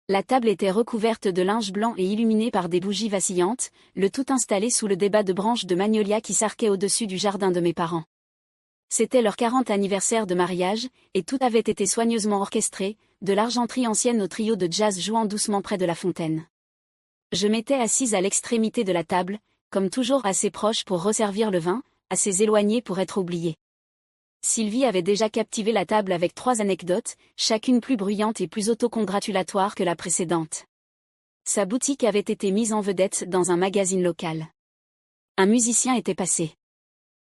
La table était recouverte de linge blanc et illuminée par des bougies vacillantes, le tout installé sous le débat de branches de magnolia qui s'arquait au-dessus du jardin de mes parents. C'était leur 40e anniversaire de mariage, et tout avait été soigneusement orchestré, de l'argenterie ancienne au trio de jazz jouant doucement près de la fontaine. Je m'étais assise à l'extrémité de la table, comme toujours assez proche pour resservir le vin, assez éloignée pour être oubliée. Sylvie avait déjà captivé la table avec 3 anecdotes, chacune plus bruyante et plus autocongratulatoire que la précédente. Sa boutique avait été mise en vedette dans un magazine local. Un musicien était passé.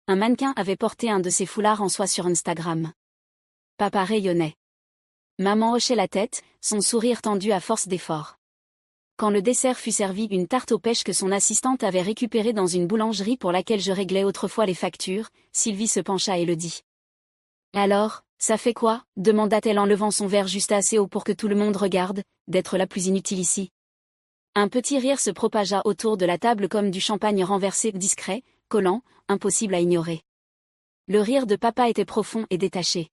Un mannequin avait porté un de ses foulards en soie sur Instagram. Papa rayonnait. Maman hochait la tête, son sourire tendu à force d'effort. Quand le dessert fut servi, une tarte aux pêches que son assistante avait récupérée dans une boulangerie pour laquelle je réglais autrefois les factures, Sylvie se pencha et le dit. « Alors, ça fait quoi ?» demanda-t-elle en levant son verre juste assez haut pour que tout le monde regarde, d'être la plus inutile ici. Un petit rire se propagea autour de la table comme du champagne renversé, discret, collant, impossible à ignorer. Le rire de papa était profond et détaché.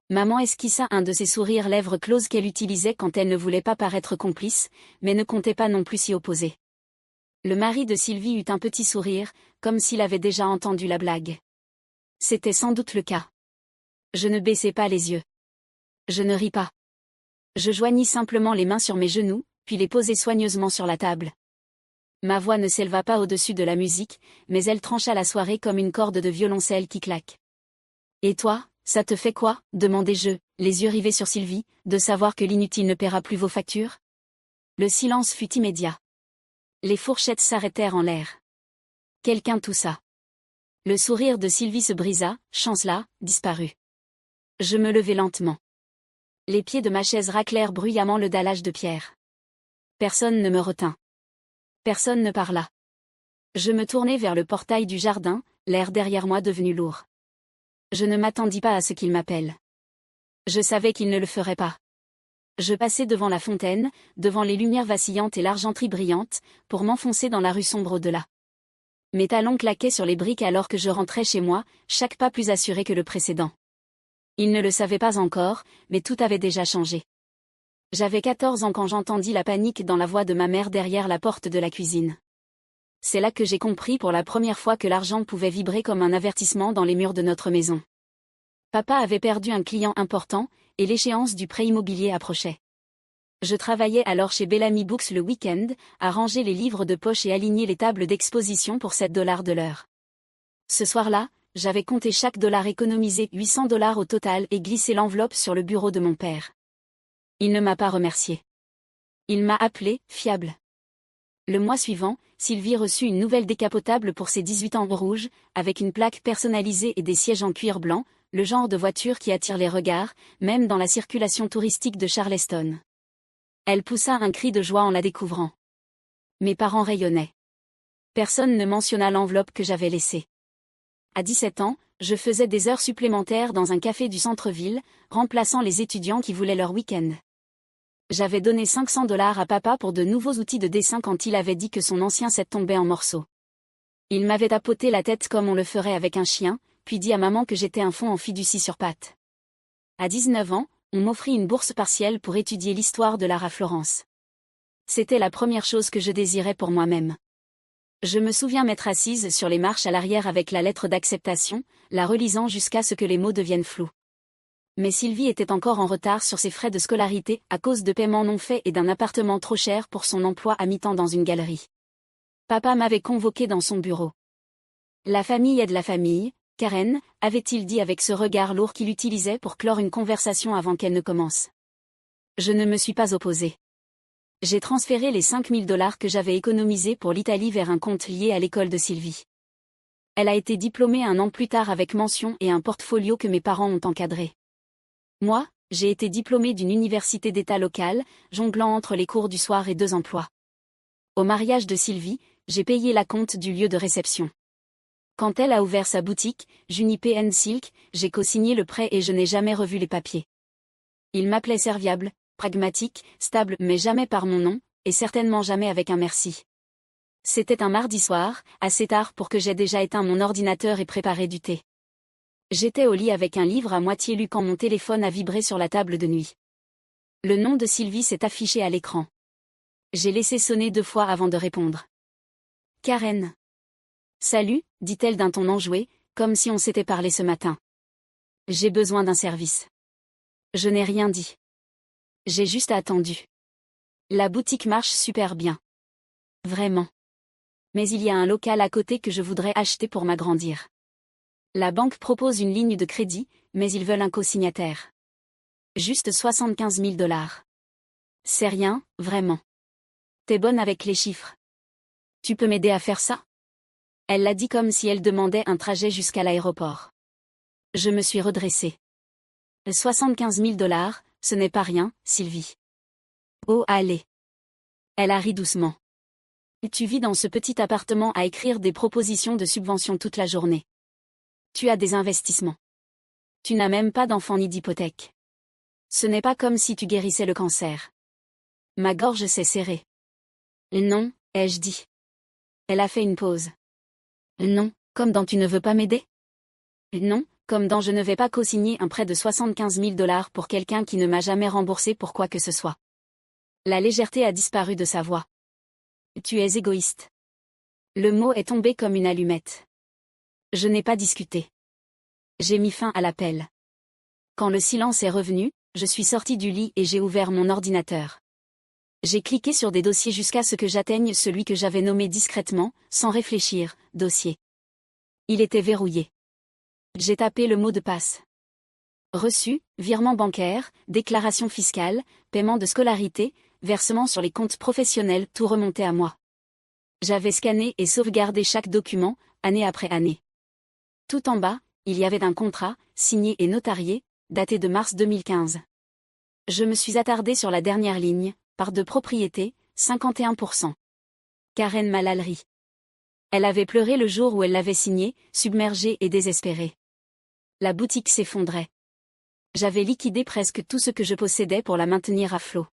Maman esquissa un de ces sourires lèvres closes qu'elle utilisait quand elle ne voulait pas paraître complice, mais ne comptait pas non plus s'y opposer. Le mari de Sylvie eut un petit sourire, comme s'il avait déjà entendu la blague. C'était sans doute le cas. Je ne baissai pas les yeux. Je ne ris pas. Je joignis simplement les mains sur mes genoux, puis les posai soigneusement sur la table. Ma voix ne s'éleva pas au-dessus de la musique, mais elle trancha la soirée comme une corde de violoncelle qui claque. « Et toi, ça te fait quoi ?» demandai-je, les yeux rivés sur Sylvie, de savoir que l'inutile ne paiera plus vos factures. Le silence fut immédiat. Les fourchettes s'arrêtèrent en l'air. Quelqu'un toussa. Le sourire de Sylvie se brisa, chancela, disparut. Je me levai lentement. Les pieds de ma chaise raclèrent bruyamment le dallage de pierre. Personne ne me retint. Personne ne parla. Je me tournai vers le portail du jardin, l'air derrière moi devenu lourd. Je ne m'attendis pas à ce qu'il m'appelle. Je savais qu'il ne le ferait pas. Je passai devant la fontaine, devant les lumières vacillantes et l'argenterie brillante, pour m'enfoncer dans la rue sombre au-delà. Mes talons claquaient sur les briques alors que je rentrais chez moi, chaque pas plus assuré que le précédent. Il ne le savait pas encore, mais tout avait déjà changé. J'avais 14 ans quand j'entendis la panique dans la voix de ma mère derrière la porte de la cuisine. C'est là que j'ai compris pour la première fois que l'argent pouvait vibrer comme un avertissement dans les murs de notre maison. Papa avait perdu un client important, et l'échéance du prêt immobilier approchait. Je travaillais alors chez Bellamy Books le week-end, à ranger les livres de poche et aligner les tables d'exposition pour $7 de l'heure. Ce soir-là, j'avais compté chaque dollar économisé, $800 au total, et glissé l'enveloppe sur le bureau de mon père. Il ne m'a pas remercié. Il m'a appelé « fiable ». Le mois suivant, Sylvie reçut une nouvelle décapotable pour ses 18 ans rouge, avec une plaque personnalisée et des sièges en cuir blanc, le genre de voiture qui attire les regards, même dans la circulation touristique de Charleston. Elle poussa un cri de joie en la découvrant. Mes parents rayonnaient. Personne ne mentionna l'enveloppe que j'avais laissée. À 17 ans, je faisais des heures supplémentaires dans un café du centre-ville, remplaçant les étudiants qui voulaient leur week-end. J'avais donné $500 à papa pour de nouveaux outils de dessin quand il avait dit que son ancien set tombait en morceaux. Il m'avait tapoté la tête comme on le ferait avec un chien, puis dit à maman que j'étais un fond en fiducie sur pattes. À 19 ans, on m'offrit une bourse partielle pour étudier l'histoire de l'art à Florence. C'était la première chose que je désirais pour moi-même. Je me souviens m'être assise sur les marches à l'arrière avec la lettre d'acceptation, la relisant jusqu'à ce que les mots deviennent flous. Mais Sylvie était encore en retard sur ses frais de scolarité à cause de paiements non faits et d'un appartement trop cher pour son emploi à mi-temps dans une galerie. Papa m'avait convoqué dans son bureau. « La famille est de la famille, Karen », avait-il dit avec ce regard lourd qu'il utilisait pour clore une conversation avant qu'elle ne commence. Je ne me suis pas opposée. J'ai transféré les $5000 que j'avais économisés pour l'Italie vers un compte lié à l'école de Sylvie. Elle a été diplômée un an plus tard avec mention et un portfolio que mes parents ont encadré. Moi, j'ai été diplômée d'une université d'État locale, jonglant entre les cours du soir et 2 emplois. Au mariage de Sylvie, j'ai payé l'acompte du lieu de réception. Quand elle a ouvert sa boutique, Juniper & Silk, j'ai co-signé le prêt et je n'ai jamais revu les papiers. Il m'appelait serviable, pragmatique, stable, mais jamais par mon nom, et certainement jamais avec un merci. C'était un mardi soir, assez tard pour que j'aie déjà éteint mon ordinateur et préparé du thé. J'étais au lit avec un livre à moitié lu quand mon téléphone a vibré sur la table de nuit. Le nom de Sylvie s'est affiché à l'écran. J'ai laissé sonner 2 fois avant de répondre. Karen. Salut, dit-elle d'un ton enjoué, comme si on s'était parlé ce matin. J'ai besoin d'un service. Je n'ai rien dit. J'ai juste attendu. La boutique marche super bien. Vraiment. Mais il y a un local à côté que je voudrais acheter pour m'agrandir. La banque propose une ligne de crédit, mais ils veulent un co-signataire. Juste 75 000 $. C'est rien, vraiment. T'es bonne avec les chiffres. Tu peux m'aider à faire ça? Elle l'a dit comme si elle demandait un trajet jusqu'à l'aéroport. Je me suis redressée. 75 000 $, ce n'est pas rien, Sylvie. Oh allez. Elle a ri doucement. Tu vis dans ce petit appartement à écrire des propositions de subvention toute la journée. Tu as des investissements. Tu n'as même pas d'enfant ni d'hypothèque. Ce n'est pas comme si tu guérissais le cancer. Ma gorge s'est serrée. Non, ai-je dit. Elle a fait une pause. Non, comme dans tu ne veux pas m'aider? Non, comme dans je ne vais pas co-signer un prêt de 75 000 $ pour quelqu'un qui ne m'a jamais remboursé pour quoi que ce soit. La légèreté a disparu de sa voix. Tu es égoïste. Le mot est tombé comme une allumette. Je n'ai pas discuté. J'ai mis fin à l'appel. Quand le silence est revenu, je suis sortie du lit et j'ai ouvert mon ordinateur. J'ai cliqué sur des dossiers jusqu'à ce que j'atteigne celui que j'avais nommé discrètement, sans réfléchir, dossier. Il était verrouillé. J'ai tapé le mot de passe. Reçu, virement bancaire, déclaration fiscale, paiement de scolarité, versement sur les comptes professionnels, tout remontait à moi. J'avais scanné et sauvegardé chaque document, année après année. Tout en bas, il y avait un contrat, signé et notarié, daté de mars 2015. Je me suis attardée sur la dernière ligne, part de propriété, 51%. Karen Malalry. Elle avait pleuré le jour où elle l'avait signé, submergée et désespérée. La boutique s'effondrait. J'avais liquidé presque tout ce que je possédais pour la maintenir à flot.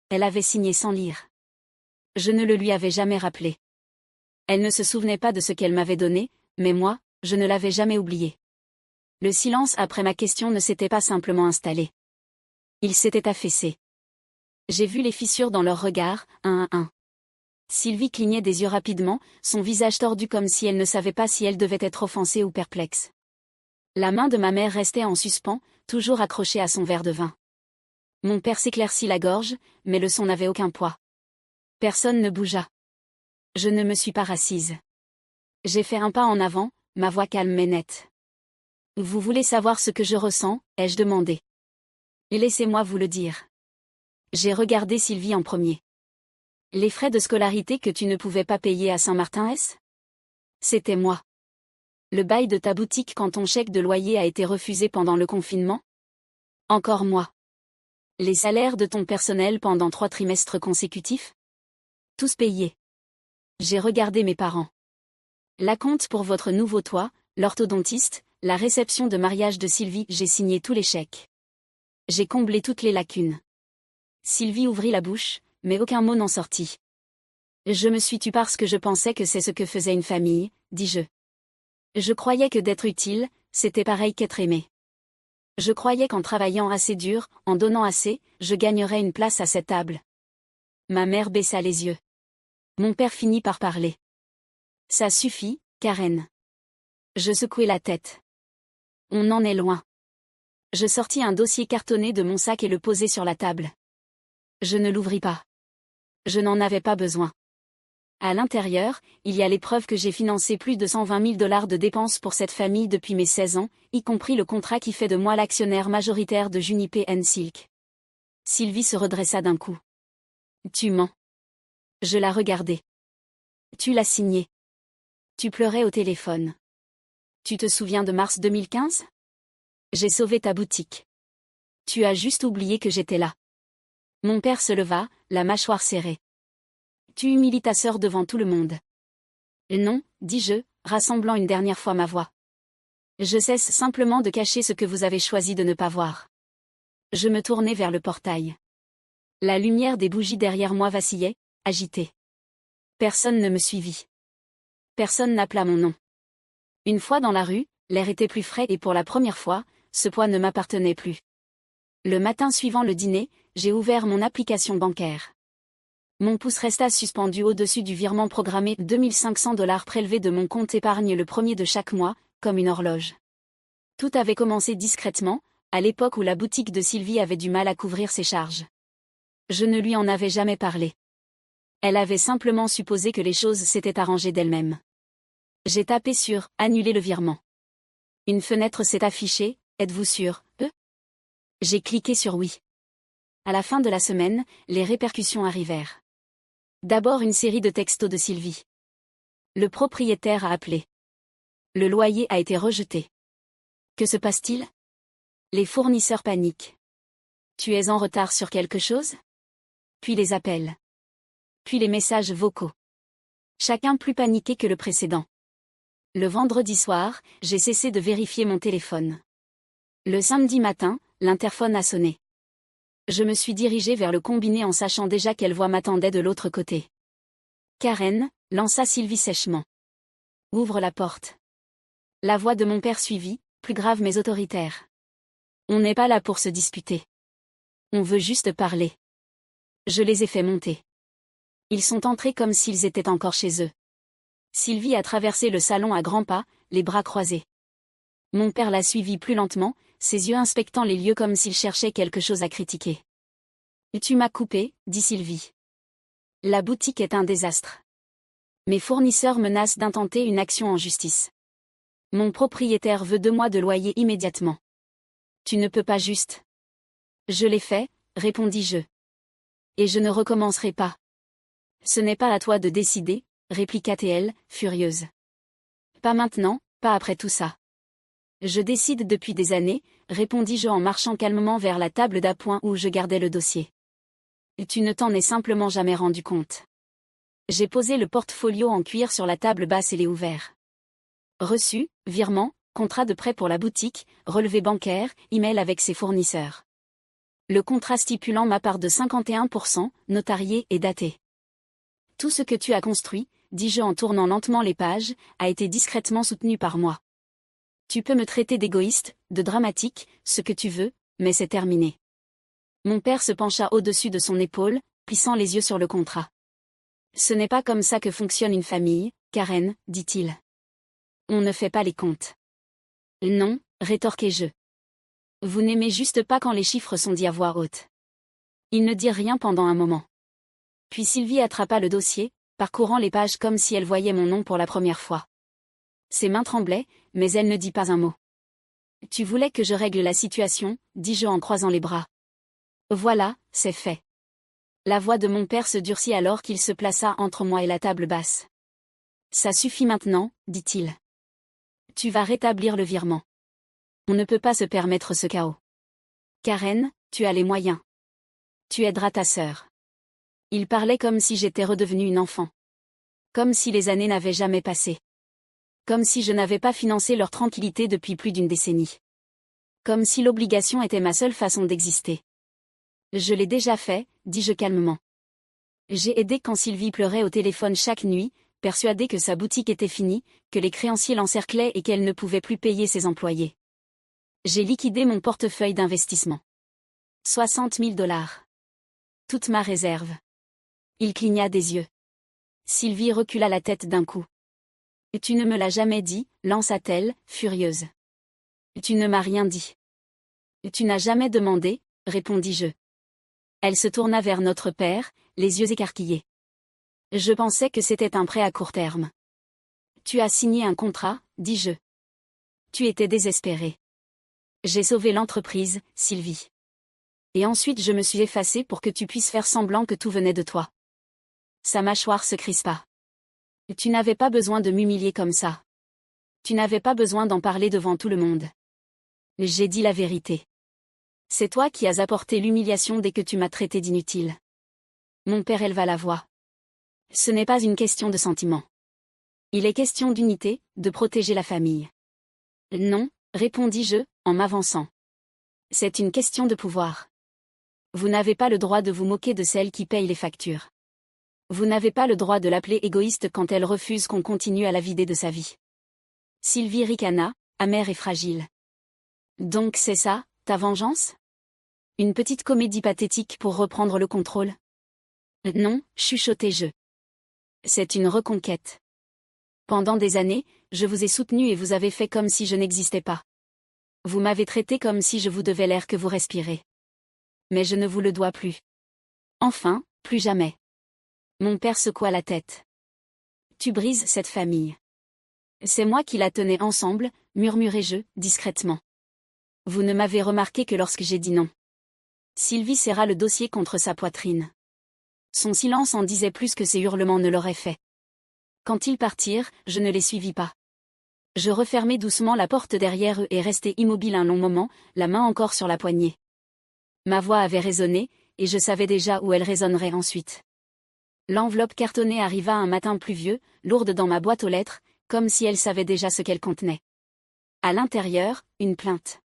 Elle avait signé sans lire. Je ne le lui avais jamais rappelé. Elle ne se souvenait pas de ce qu'elle m'avait donné, mais moi, je ne l'avais jamais oublié. Le silence après ma question ne s'était pas simplement installé. Il s'était affaissé. J'ai vu les fissures dans leurs regards, un à un. Sylvie clignait des yeux rapidement, son visage tordu comme si elle ne savait pas si elle devait être offensée ou perplexe. La main de ma mère restait en suspens, toujours accrochée à son verre de vin. Mon père s'éclaircit la gorge, mais le son n'avait aucun poids. Personne ne bougea. Je ne me suis pas rassise. J'ai fait un pas en avant, ma voix calme mais nette. Vous voulez savoir ce que je ressens, ai-je demandé. Et laissez-moi vous le dire. J'ai regardé Sylvie en premier. Les frais de scolarité que tu ne pouvais pas payer à Saint-Martin-S? C'était moi. Le bail de ta boutique quand ton chèque de loyer a été refusé pendant le confinement? Encore moi. Les salaires de ton personnel pendant 3 trimestres consécutifs? Tous payés. J'ai regardé mes parents. L'acompte pour votre nouveau toit, l'orthodontiste, la réception de mariage de Sylvie, j'ai signé tous les chèques. J'ai comblé toutes les lacunes. Sylvie ouvrit la bouche, mais aucun mot n'en sortit. Je me suis tue parce que je pensais que c'est ce que faisait une famille, dis-je. Je croyais que d'être utile, c'était pareil qu'être aimé. Je croyais qu'en travaillant assez dur, en donnant assez, je gagnerais une place à cette table. Ma mère baissa les yeux. Mon père finit par parler. Ça suffit, Karen. Je secouai la tête. On en est loin. Je sortis un dossier cartonné de mon sac et le posai sur la table. Je ne l'ouvris pas. Je n'en avais pas besoin. À l'intérieur, il y a les preuves que j'ai financé plus de 120 000 $ de dépenses pour cette famille depuis mes 16 ans, y compris le contrat qui fait de moi l'actionnaire majoritaire de Juniper & Silk. Sylvie se redressa d'un coup. Tu mens. Je la regardai. Tu l'as signé. Tu pleurais au téléphone. Tu te souviens de mars 2015? J'ai sauvé ta boutique. Tu as juste oublié que j'étais là. Mon père se leva, la mâchoire serrée. Tu humilies ta sœur devant tout le monde. Non, dis-je, rassemblant une dernière fois ma voix. Je cesse simplement de cacher ce que vous avez choisi de ne pas voir. Je me tournai vers le portail. La lumière des bougies derrière moi vacillait, agitée. Personne ne me suivit. Personne n'appela mon nom. Une fois dans la rue, l'air était plus frais et pour la première fois, ce poids ne m'appartenait plus. Le matin suivant le dîner, j'ai ouvert mon application bancaire. Mon pouce resta suspendu au-dessus du virement programmé 2500$ prélevé de mon compte épargne le premier de chaque mois, comme une horloge. Tout avait commencé discrètement, à l'époque où la boutique de Sylvie avait du mal à couvrir ses charges. Je ne lui en avais jamais parlé. Elle avait simplement supposé que les choses s'étaient arrangées d'elles-mêmes. J'ai tapé sur « Annuler le virement ». Une fenêtre s'est affichée, « Êtes-vous sûr, J'ai cliqué sur « Oui ». À la fin de la semaine, les répercussions arrivèrent. D'abord une série de textos de Sylvie. Le propriétaire a appelé. Le loyer a été rejeté. Que se passe-t-il? Les fournisseurs paniquent. Tu es en retard sur quelque chose? Puis les appels. Puis les messages vocaux. Chacun plus paniqué que le précédent. Le vendredi soir, j'ai cessé de vérifier mon téléphone. Le samedi matin, l'interphone a sonné. Je me suis dirigée vers le combiné en sachant déjà quelle voix m'attendait de l'autre côté. Karen, lança Sylvie sèchement. Ouvre la porte. La voix de mon père suivit, plus grave mais autoritaire. On n'est pas là pour se disputer. On veut juste parler. Je les ai fait monter. Ils sont entrés comme s'ils étaient encore chez eux. Sylvie a traversé le salon à grands pas, les bras croisés. Mon père l'a suivi plus lentement, ses yeux inspectant les lieux comme s'il cherchait quelque chose à critiquer. « Tu m'as coupé, » dit Sylvie. « La boutique est un désastre. Mes fournisseurs menacent d'intenter une action en justice. Mon propriétaire veut 2 mois de loyer immédiatement. Tu ne peux pas juste. » Je l'ai fait, répondis-je. Et je ne recommencerai pas. Ce n'est pas à toi de décider, répliqua-t-elle, furieuse. Pas maintenant, pas après tout ça. Je décide depuis des années, répondis-je en marchant calmement vers la table d'appoint où je gardais le dossier. Tu ne t'en es simplement jamais rendu compte. J'ai posé le portfolio en cuir sur la table basse et l'ai ouvert. Reçu, virement, contrat de prêt pour la boutique, relevé bancaire, email avec ses fournisseurs. Le contrat stipulant ma part de 51%, notarié et daté. Tout ce que tu as construit, dis-je en tournant lentement les pages, a été discrètement soutenu par moi. Tu peux me traiter d'égoïste, de dramatique, ce que tu veux, mais c'est terminé. Mon père se pencha au-dessus de son épaule, plissant les yeux sur le contrat. Ce n'est pas comme ça que fonctionne une famille, Karen, dit-il. On ne fait pas les comptes. Non, rétorquai-je. Vous n'aimez juste pas quand les chiffres sont dits à voix haute. Il ne dit rien pendant un moment. Puis Sylvie attrapa le dossier, parcourant les pages comme si elle voyait mon nom pour la première fois. Ses mains tremblaient, mais elle ne dit pas un mot. Tu voulais que je règle la situation, dis-je en croisant les bras. Voilà, c'est fait. La voix de mon père se durcit alors qu'il se plaça entre moi et la table basse. Ça suffit maintenant, dit-il. Tu vas rétablir le virement. On ne peut pas se permettre ce chaos. Karen, tu as les moyens. Tu aideras ta sœur. Il parlait comme si j'étais redevenue une enfant. Comme si les années n'avaient jamais passé. Comme si je n'avais pas financé leur tranquillité depuis plus d'1 décennie. Comme si l'obligation était ma seule façon d'exister. Je l'ai déjà fait, dis-je calmement. J'ai aidé quand Sylvie pleurait au téléphone chaque nuit, persuadée que sa boutique était finie, que les créanciers l'encerclaient et qu'elle ne pouvait plus payer ses employés. J'ai liquidé mon portefeuille d'investissement. 60 000 $. Toute ma réserve. Il cligna des yeux. Sylvie recula la tête d'un coup. « Tu ne me l'as jamais dit, lança-t-elle, furieuse. Tu ne m'as rien dit. Tu n'as jamais demandé, répondis-je. Elle se tourna vers notre père, les yeux écarquillés. Je pensais que c'était un prêt à court terme. Tu as signé un contrat, dis-je. Tu étais désespéré. J'ai sauvé l'entreprise, Sylvie. Et ensuite je me suis effacée pour que tu puisses faire semblant que tout venait de toi. Sa mâchoire se crispa. Tu n'avais pas besoin de m'humilier comme ça. Tu n'avais pas besoin d'en parler devant tout le monde. J'ai dit la vérité. C'est toi qui as apporté l'humiliation dès que tu m'as traité d'inutile. Mon père éleva la voix. Ce n'est pas une question de sentiment. Il est question d'unité, de protéger la famille. Non, répondis-je, en m'avançant. C'est une question de pouvoir. Vous n'avez pas le droit de vous moquer de celle qui paye les factures. Vous n'avez pas le droit de l'appeler égoïste quand elle refuse qu'on continue à la vider de sa vie. Sylvie ricana, amère et fragile. Donc c'est ça, ta vengeance? Une petite comédie pathétique pour reprendre le contrôle? Non, chuchotai-je. C'est une reconquête. Pendant des années, je vous ai soutenu et vous avez fait comme si je n'existais pas. Vous m'avez traité comme si je vous devais l'air que vous respirez. Mais je ne vous le dois plus. Enfin, plus jamais. Mon père secoua la tête. Tu brises cette famille. C'est moi qui la tenais ensemble, murmurai-je, discrètement. Vous ne m'avez remarqué que lorsque j'ai dit non. Sylvie serra le dossier contre sa poitrine. Son silence en disait plus que ses hurlements ne l'auraient fait. Quand ils partirent, je ne les suivis pas. Je refermai doucement la porte derrière eux et restai immobile un long moment, la main encore sur la poignée. Ma voix avait résonné, et je savais déjà où elle résonnerait ensuite. L'enveloppe cartonnée arriva un matin pluvieux, lourde dans ma boîte aux lettres, comme si elle savait déjà ce qu'elle contenait. À l'intérieur, une plainte.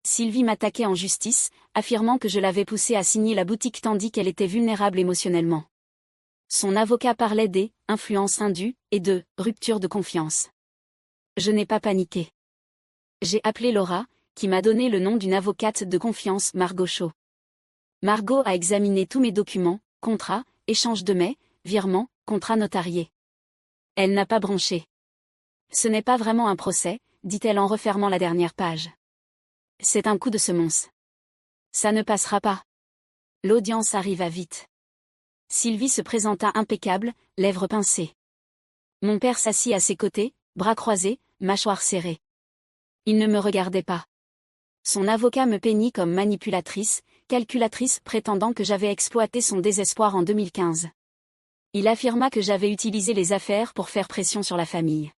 Sylvie m'attaquait en justice, affirmant que je l'avais poussée à signer la boutique tandis qu'elle était vulnérable émotionnellement. Son avocat parlait des « influences indues » et de « rupture de confiance ». Je n'ai pas paniqué. J'ai appelé Laura, qui m'a donné le nom d'une avocate de confiance, Margot Shaw. Margot a examiné tous mes documents, contrats, échange de mets, virements, contrats notariés. Elle n'a pas bronché. Ce n'est pas vraiment un procès, dit-elle en refermant la dernière page. C'est un coup de semonce. Ça ne passera pas. L'audience arriva vite. Sylvie se présenta impeccable, lèvres pincées. Mon père s'assit à ses côtés, bras croisés, mâchoire serrée. Il ne me regardait pas. Son avocat me peignit comme manipulatrice, calculatrice prétendant que j'avais exploité son désespoir en 2015. Il affirma que j'avais utilisé les affaires pour faire pression sur la famille.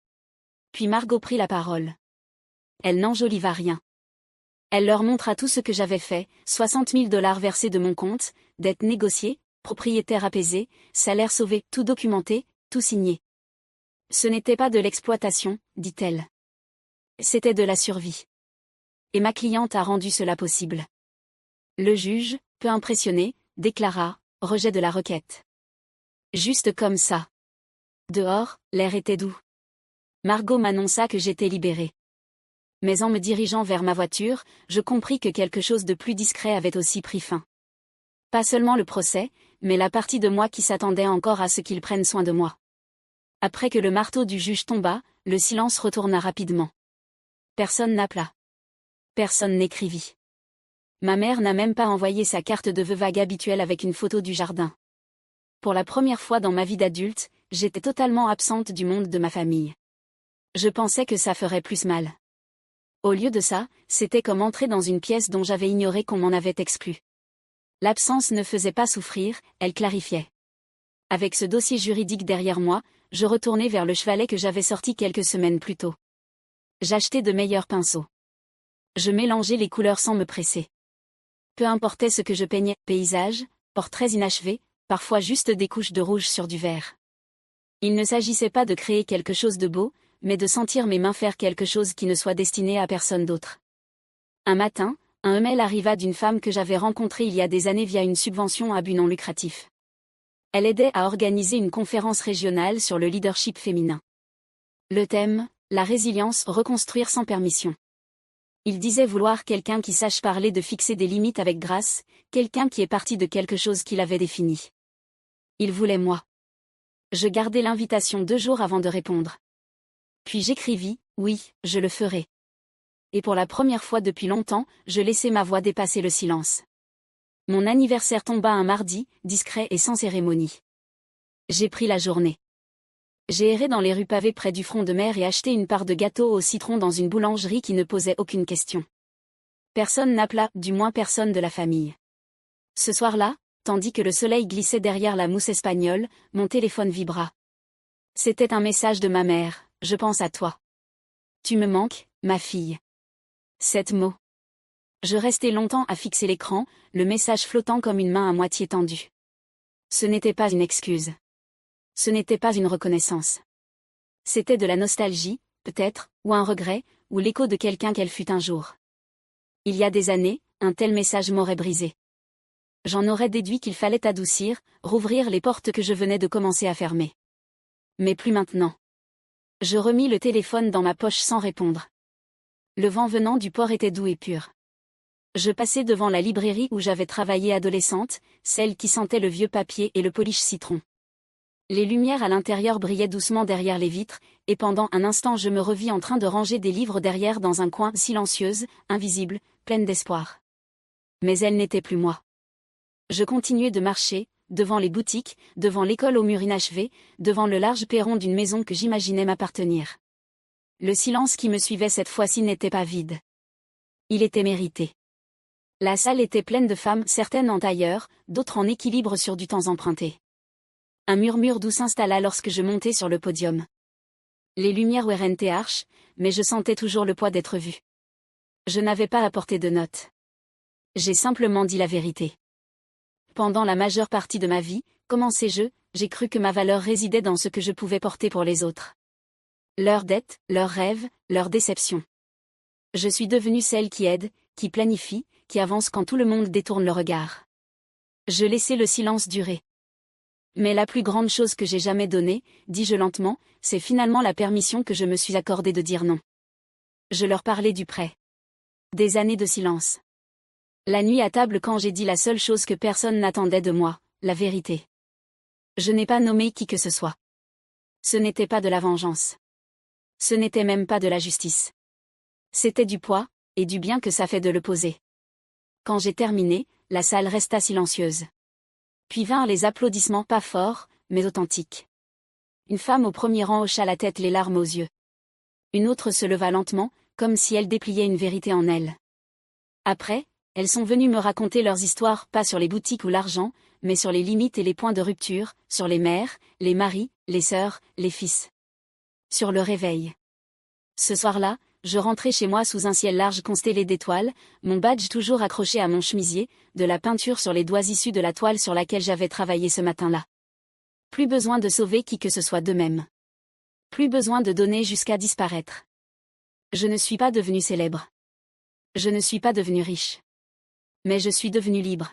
Puis Margot prit la parole. Elle n'enjoliva rien. Elle leur montra tout ce que j'avais fait, 60 000 $ versés de mon compte, dettes négociées, propriétaire apaisé, salaire sauvé, tout documenté, tout signé. Ce n'était pas de l'exploitation, dit-elle. C'était de la survie. Et ma cliente a rendu cela possible. Le juge, peu impressionné, déclara « rejet de la requête ». Juste comme ça. Dehors, l'air était doux. Margot m'annonça que j'étais libérée. Mais en me dirigeant vers ma voiture, je compris que quelque chose de plus discret avait aussi pris fin. Pas seulement le procès, mais la partie de moi qui s'attendait encore à ce qu'il prenne soin de moi. Après que le marteau du juge tomba, le silence retourna rapidement. Personne n'appela. Personne n'écrivit. Ma mère n'a même pas envoyé sa carte de vœux vague habituelle avec une photo du jardin. Pour la première fois dans ma vie d'adulte, j'étais totalement absente du monde de ma famille. Je pensais que ça ferait plus mal. Au lieu de ça, c'était comme entrer dans une pièce dont j'avais ignoré qu'on m'en avait exclu. L'absence ne faisait pas souffrir, elle clarifiait. Avec ce dossier juridique derrière moi, je retournai vers le chevalet que j'avais sorti quelques semaines plus tôt. J'achetais de meilleurs pinceaux. Je mélangeais les couleurs sans me presser. Peu importait ce que je peignais, paysages, portraits inachevés, parfois juste des couches de rouge sur du vert. Il ne s'agissait pas de créer quelque chose de beau, mais de sentir mes mains faire quelque chose qui ne soit destiné à personne d'autre. Un matin, un email arriva d'une femme que j'avais rencontrée il y a des années via une subvention à but non lucratif. Elle aidait à organiser une conférence régionale sur le leadership féminin. Le thème, la résilience, reconstruire sans permission. Il disait vouloir quelqu'un qui sache parler de fixer des limites avec grâce, quelqu'un qui est parti de quelque chose qu'il avait défini. Il voulait moi. Je gardai l'invitation 2 jours avant de répondre. Puis j'écrivis, oui, je le ferai. Et pour la première fois depuis longtemps, je laissai ma voix dépasser le silence. Mon anniversaire tomba un mardi, discret et sans cérémonie. J'ai pris la journée. J'ai erré dans les rues pavées près du front de mer et acheté une part de gâteau au citron dans une boulangerie qui ne posait aucune question. Personne n'appela, du moins personne de la famille. Ce soir-là, tandis que le soleil glissait derrière la mousse espagnole, mon téléphone vibra. C'était un message de ma mère, je pense à toi. Tu me manques, ma fille. 7 mots. Je restai longtemps à fixer l'écran, le message flottant comme une main à moitié tendue. Ce n'était pas une excuse. Ce n'était pas une reconnaissance. C'était de la nostalgie, peut-être, ou un regret, ou l'écho de quelqu'un qu'elle fut un jour. Il y a des années, un tel message m'aurait brisé. J'en aurais déduit qu'il fallait adoucir, rouvrir les portes que je venais de commencer à fermer. Mais plus maintenant. Je remis le téléphone dans ma poche sans répondre. Le vent venant du port était doux et pur. Je passais devant la librairie où j'avais travaillé adolescente, celle qui sentait le vieux papier et le polish citron. Les lumières à l'intérieur brillaient doucement derrière les vitres, et pendant un instant je me revis en train de ranger des livres derrière dans un coin, silencieuse, invisible, pleine d'espoir. Mais elle n'était plus moi. Je continuais de marcher, devant les boutiques, devant l'école aux murs inachevés, devant le large perron d'une maison que j'imaginais m'appartenir. Le silence qui me suivait cette fois-ci n'était pas vide. Il était mérité. La salle était pleine de femmes, certaines en tailleur, d'autres en équilibre sur du temps emprunté. Un murmure doux s'installa lorsque je montai sur le podium. Les lumières étaient harches, mais je sentais toujours le poids d'être vue. Je n'avais pas apporté de notes. J'ai simplement dit la vérité. Pendant la majeure partie de ma vie, commençais-je, j'ai cru que ma valeur résidait dans ce que je pouvais porter pour les autres. Leurs dettes, leurs rêves, leurs déceptions. Je suis devenue celle qui aide, qui planifie, qui avance quand tout le monde détourne le regard. Je laissais le silence durer. Mais la plus grande chose que j'ai jamais donnée, dis-je lentement, c'est finalement la permission que je me suis accordée de dire non. Je leur parlais du prêt. Des années de silence. La nuit à table quand j'ai dit la seule chose que personne n'attendait de moi, la vérité. Je n'ai pas nommé qui que ce soit. Ce n'était pas de la vengeance. Ce n'était même pas de la justice. C'était du poids, et du bien que ça fait de le poser. Quand j'ai terminé, la salle resta silencieuse. Puis vinrent les applaudissements pas forts, mais authentiques. Une femme au premier rang hocha la tête, les larmes aux yeux. Une autre se leva lentement, comme si elle dépliait une vérité en elle. Après, elles sont venues me raconter leurs histoires, pas sur les boutiques ou l'argent, mais sur les limites et les points de rupture, sur les mères, les maris, les sœurs, les fils. Sur le réveil. Ce soir-là, je rentrais chez moi sous un ciel large constellé d'étoiles, mon badge toujours accroché à mon chemisier, de la peinture sur les doigts issus de la toile sur laquelle j'avais travaillé ce matin-là. Plus besoin de sauver qui que ce soit d'eux-mêmes. Plus besoin de donner jusqu'à disparaître. Je ne suis pas devenue célèbre. Je ne suis pas devenue riche. Mais je suis devenue libre.